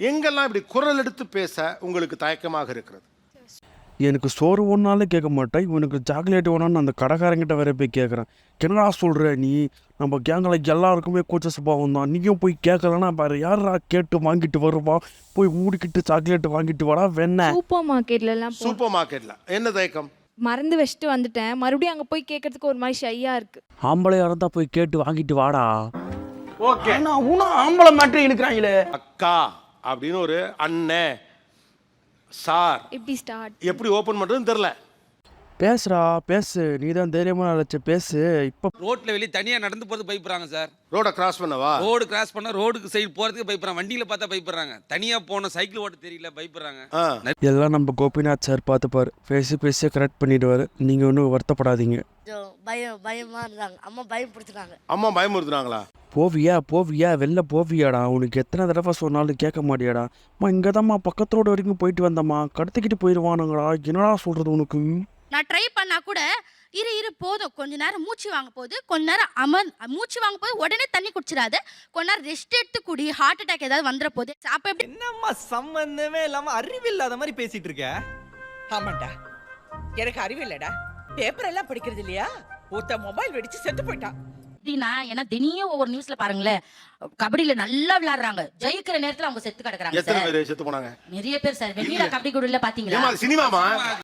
எங்கெல்லாம் இப்படி குரல் எடுத்து பேச உங்களுக்கு தயக்கமாக இருக்கிறது? எனக்கு சோறு ஒன்றாலும் கேட்க மாட்டேன், இவனுக்கு சாக்லேட் வேணும்னு அந்த கடைக்காரங்கிட்ட வேற போய் கேட்குறேன். என்னடா சொல்கிற நீ? நம்ம கேங்கில் எல்லாருக்குமே கூச்ச சுபாவம் தான், நீயும் போய் கேட்கலன்னா பாரு யாரா கேட்டு வாங்கிட்டு வருவா, போய் மூடிக்கிட்டு சாக்லேட் வாங்கிட்டு வாடா வெண்ண. சூப்பர் மார்க்கெட்லலாம் சூப்பர் மார்க்கெட்ல என்ன தயக்கம்? மறந்து வச்சுட்டு வந்துட்டேன், மறுபடியும் அங்கே போய் கேட்கறதுக்கு ஒரு மாதிரி ஷையாக இருக்குது. ஆம்பளையா இருந்தா போய் கேட்டு வாங்கிட்டு வாடா. ஓகே, நான் உன ஆம்பளை மாற்றி இழுக்கிறாங்களே. அக்கா அப்படின்னு ஒரு அண்ணன் சார் எப்படி ஸ்டார்ட்? எப்படி ஓபன் பண்றதுன்னு தெரியல. பேசுறா பேசு, நீ தான் தைரியமா அழைச்ச பேசு. இப்போ ரோட்ல வெளியே தனியா நடந்து போறது பயப்படுறாங்க சார். ரோட கிராஸ் பண்ணவா? ரோடு கிராஸ் பண்ணா ரோடுக்கு சைடு போறதுக்கு பயப்படுறாங்க. வண்டியில பார்த்தா பயப்படுறாங்க. தனியா போன சைக்கிள் ஓட்ட தெரியல பயப்படுறாங்க. எல்லாம் நம்ம கோபிநாத் சார் பார்த்துப்பாரு, பேசி கரெக்ட் பண்ணிடுவாரு. நீங்கள் ஒன்றும் வருத்தப்படாதீங்க. பயமா இருந்தாங்க, அம்மா பயம் பிடிச்சிட்டாங்க. அம்மா பயமுறுத்துறாங்களா? போவியா வெளில போவியாடா? உனக்கு எத்தனை தடவை சொன்னாலும் கேட்க மாட்டியாடா? அம்மா இங்கே தான்மா பக்கத்து ரோடு வரைக்கும் போயிட்டு வந்தம்மா, கடத்திக்கிட்டு போயிடுவானுங்களா, என்னடா சொல்கிறது உனக்கு? நான் ட்ரை பண்ணா கூட இரு போதும், கொஞ்ச நேரம் மூச்சு வாங்க போகுது, கொஞ்ச நேரம் மூச்சு வாங்க போது உடனே தண்ணி குடிச்சிடாத, கொஞ்ச நேரம் ரெஸ்ட் எடுத்து குடி, ஹார்ட் அட்டாக் ஏதாவது வந்துட போகுது. அப்ப எப்படி என்னம்மா சம்பந்தமே இல்லாம அறிவில்லாத மாதிரி பேசிட்டு இருக்க? ஆமாண்டா, எனக்கு அறிவு இல்லடா. பேப்பர் எல்லாம் படிக்கிறது இல்லையா? ஒருத்த மொபைல் வெடிச்சு செத்து போயிட்டான். எப்படின்னா, ஏன்னா தினியும் ஒவ்வொரு நியூஸ்ல பாருங்களேன், கபடியில நல்லா விளையாடுறாங்க, ஜெயிக்கிற நேரத்துல அவங்க செத்து கிடக்குறாங்க. எத்தனை பேர் செத்து போனாங்க? நிறைய பேர் சார். வெண்ணிலா கபடி குழுல பாத்தீங்களா? சினிமாமா